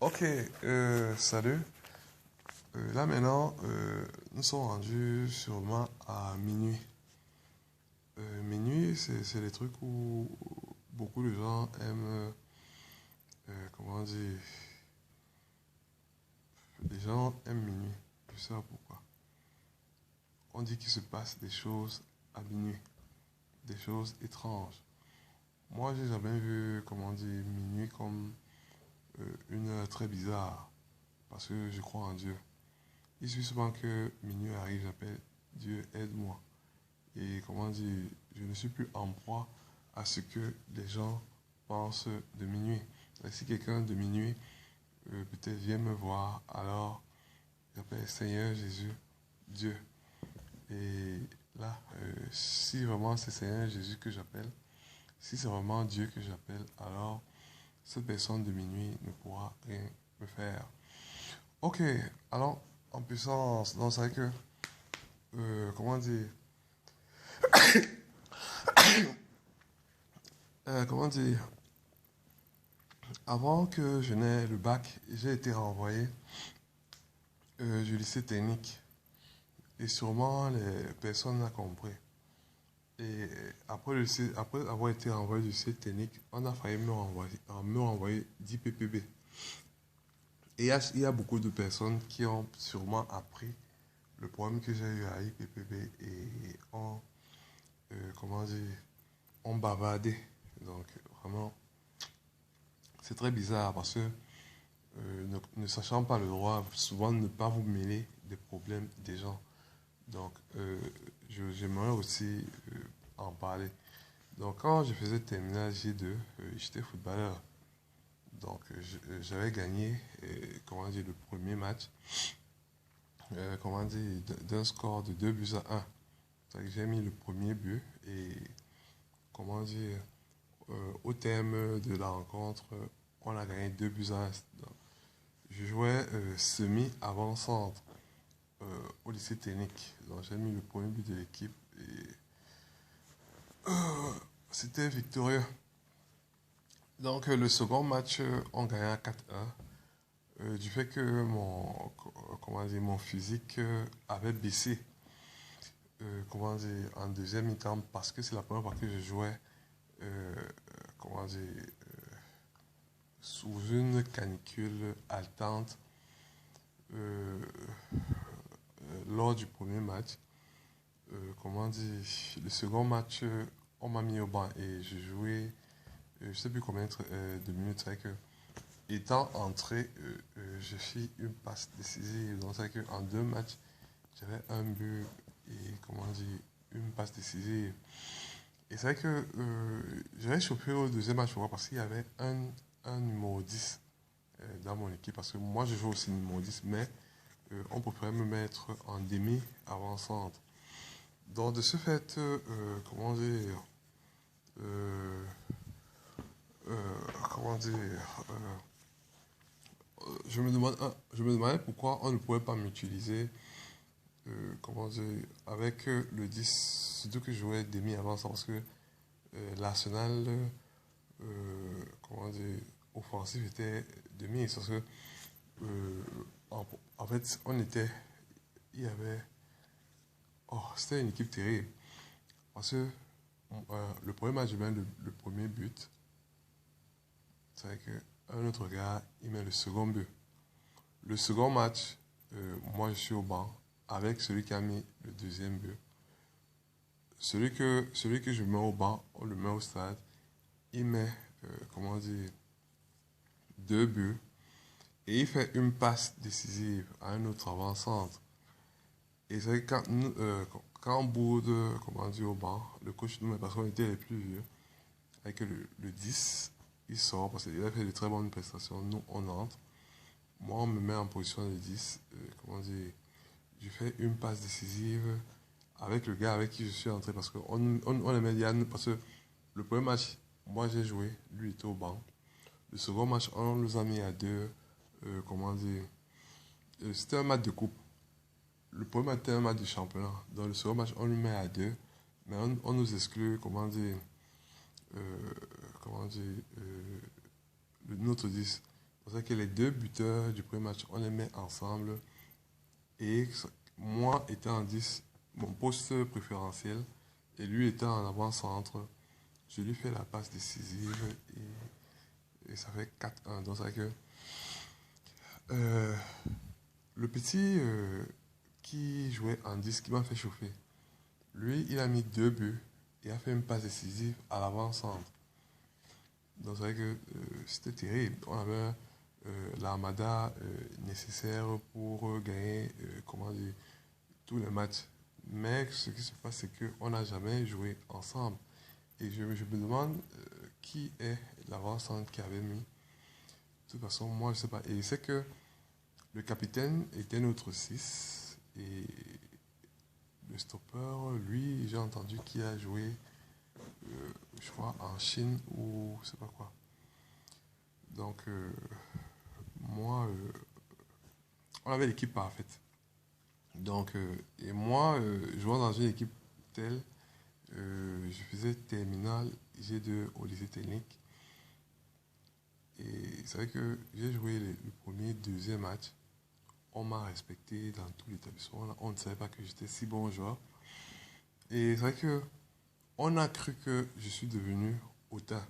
Ok, salut. Là maintenant, nous sommes rendus sûrement à minuit. Minuit, c'est les trucs où beaucoup de gens aiment, comment dire, les gens aiment minuit. Je sais pas pourquoi. On dit qu'il se passe des choses à minuit, des choses étranges. Moi, j'ai jamais vu, comment dire, minuit comme une heure très bizarre, parce que je crois en Dieu. Il suffit souvent que minuit arrive, j'appelle Dieu, aide-moi. Et comment dire, je ne suis plus en proie à ce que les gens pensent de minuit. Et si quelqu'un de minuit peut-être vient me voir, alors j'appelle Seigneur Jésus, Dieu. Et là, si vraiment c'est Seigneur Jésus que j'appelle, si c'est vraiment Dieu que j'appelle, alors cette personne de minuit ne pourra rien me faire. Ok, alors en puissance, non, c'est vrai que, comment dire, comment dire, avant que je n'aie le bac, j'ai été renvoyé du lycée technique. Et sûrement, les personnes n'ont compris. Et après avoir été renvoyé du lycée technique, on a failli me renvoyer d'IPPB. Et il y a beaucoup de personnes qui ont sûrement appris le problème que j'ai eu à IPPB et comment dire, ont bavardé. Donc, vraiment, c'est très bizarre parce que ne sachant pas le droit, souvent ne pas vous mêler des problèmes des gens. Donc, j'aimerais aussi en parler. Donc, quand je faisais terminale G2, j'étais footballeur. Donc, j'avais gagné, comment dire, le premier match, comment dire, d'un score de 2 buts à 1. C'est-à-dire que j'ai mis le premier but et, comment dire, au terme de la rencontre, on a gagné 2 buts à 1. Donc, je jouais semi avant-centre au lycée technique. Donc, j'ai mis le premier but de l'équipe et c'était victorieux. Donc, le second match, on gagnait à 4-1. Du fait que comment dire, mon physique avait baissé comment dire, en deuxième mi-temps parce que c'est la première fois que je jouais euh, comment dire, sous une canicule haletante euh, lors du premier match. Comment dire, le second match, on m'a mis au banc et je jouais, je ne sais plus combien de minutes. C'est que, étant entré, je fis une passe décisive. Donc, c'est qu'en deux matchs, j'avais un but et, comment dire, une passe décisive. Et c'est vrai que j'avais chopé au deuxième match parce qu'il y avait un numéro 10 dans mon équipe. Parce que moi, je joue aussi numéro 10, mais on préférait me mettre en demi avant-centre. Donc, de ce fait, comment dire, euh, comment dire, je me demandais pourquoi on ne pouvait pas m'utiliser, comment dire, avec le 10, surtout que je jouais demi avant ça, parce que l'Arsenal, comment dire, offensif était demi, parce que, euh, en fait, il y avait, oh, c'était une équipe terrible, parce que le premier match, je mets le premier but. C'est vrai qu'un autre gars, il met le second but. Le second match, moi je suis au banc avec celui qui a mis le deuxième but. Celui que je mets au banc, on le met au stade. Il met, comment dire, deux buts. Et il fait une passe décisive à un autre avant-centre. Et c'est vrai que quand on boude, comment dire, au banc, le coach nous met parce qu'on était les plus vieux. Avec le 10, il sort parce qu'il a fait de très bonnes prestations. Nous, on entre. Moi, on me met en position de 10. Comment dire, je fais une passe décisive avec le gars avec qui je suis entré parce qu'on les met Yann. Parce que le premier match, moi j'ai joué, lui était au banc. Le second match, on nous a mis à deux. Comment dire, c'était un match de coupe. Le premier match était un match de championnat. Dans le second match, on nous met à deux. Mais on nous exclut, euh, comment dire, notre 10. C'est que les deux buteurs du premier match, on les met ensemble. Et moi étant en 10, mon poste préférentiel, et lui étant en avant-centre, je lui fais la passe décisive et ça fait 4-1. Donc, c'est vrai que euh, le petit qui jouait en 10, qui m'a fait chauffer, lui, il a mis 2 buts et a fait une passe décisive à l'avant-centre. Donc, c'est vrai que c'était terrible. On avait l'armada nécessaire pour gagner comment dire, tous les matchs. Mais ce qui se passe, c'est qu'on n'a jamais joué ensemble. Et je me demande qui est l'avant-centre qui avait mis. De toute façon, moi, je ne sais pas. Et c'est que le capitaine était notre 6. Et le stopper, lui, j'ai entendu qu'il a joué, je crois, en Chine ou je ne sais pas quoi. Donc, moi, on avait l'équipe parfaite. Donc, et moi, jouant dans une équipe telle, je faisais terminale G2 au lycée technique. Et c'est vrai que j'ai joué le premier, deuxième match. On m'a respecté dans tout l'établissement. On ne savait pas que j'étais si bon joueur. Et c'est vrai que on a cru que je suis devenu hautain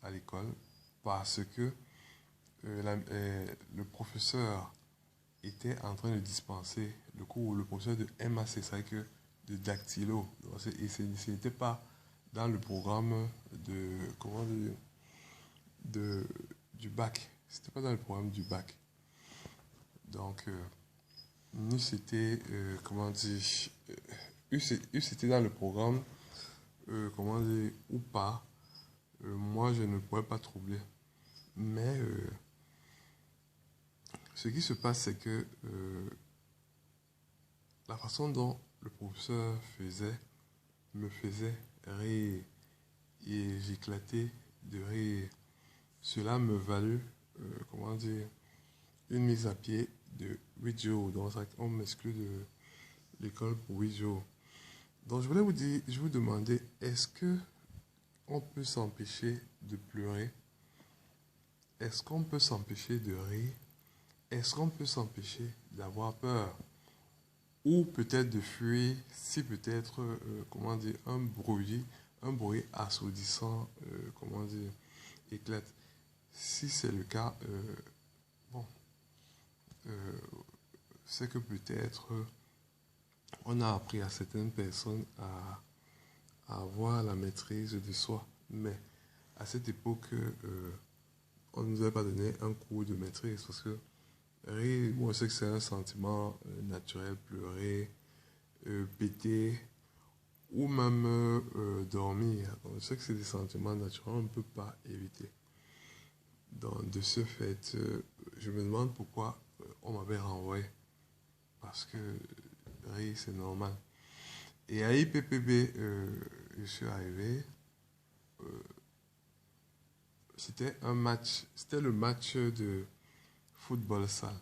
à l'école parce que le professeur était en train de dispenser le cours, le professeur de MAC, c'est vrai que de dactylo. Et ce n'était pas dans le programme comment dire, du bac. C'était pas dans le programme du bac. Donc, nous, c'était, comment dire, c'était dans le programme, comment dire, ou pas. Moi, je ne pourrais pas troubler. Mais ce qui se passe, c'est que la façon dont le professeur me faisait rire et j'éclatais de rire. Cela me valut, comment dire, une mise à pied de 8 jours. Donc, on m'exclut de l'école pour 8 jours. Donc, je voulais vous dire, je vous demandais, est-ce que on peut s'empêcher de pleurer? Est-ce qu'on peut s'empêcher de rire? Est-ce qu'on peut s'empêcher d'avoir peur? Ou peut-être de fuir si peut-être, comment dire, un bruit assourdissant, comment dire, éclate. Si c'est le cas, bon, c'est que peut-être on a appris à certaines personnes à avoir la maîtrise de soi. Mais à cette époque, on ne nous avait pas donné un cours de maîtrise parce que rire, moi je sais que c'est un sentiment naturel, pleurer, péter ou même dormir. Donc, je sais que c'est des sentiments naturels, on ne peut pas éviter. Donc, de ce fait, je me demande pourquoi on m'avait renvoyé. Parce que rire, c'est normal. Et à IPPB, je suis arrivé. C'était le match de football salle.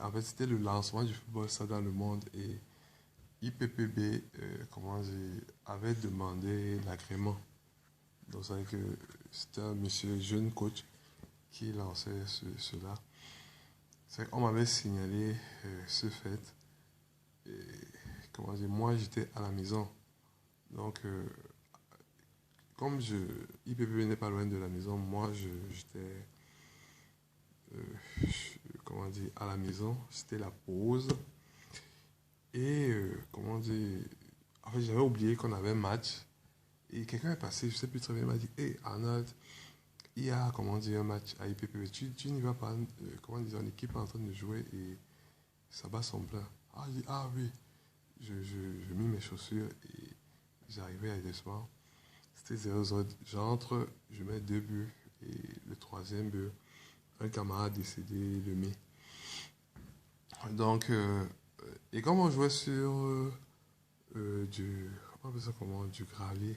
En fait, c'était le lancement du football salle dans le monde et IPPB, avait demandé l'agrément. Donc, c'est vrai que c'était un monsieur jeune coach qui lançait cela. C'est qu'on m'avait signalé ce fait. Et, moi, j'étais à la maison. Donc, comme IPPB n'est pas loin de la maison, moi, j'étais, à la maison. C'était la pause. Et, en fait, j'avais oublié qu'on avait un match. Et quelqu'un est passé, je ne sais plus très bien, il m'a dit, hey Arnold, il y a, un match à IPPB. Tu n'y vas pas, l'équipe est en train de jouer et ça bat son plein. Ah, je dis, ah oui. Je mis mes chaussures et j'arrivais à l'établissement. C'était 0-0. J'entre, je mets 2 buts et le troisième but, un camarade décédé le met. Donc, et comme on jouait sur du gravier,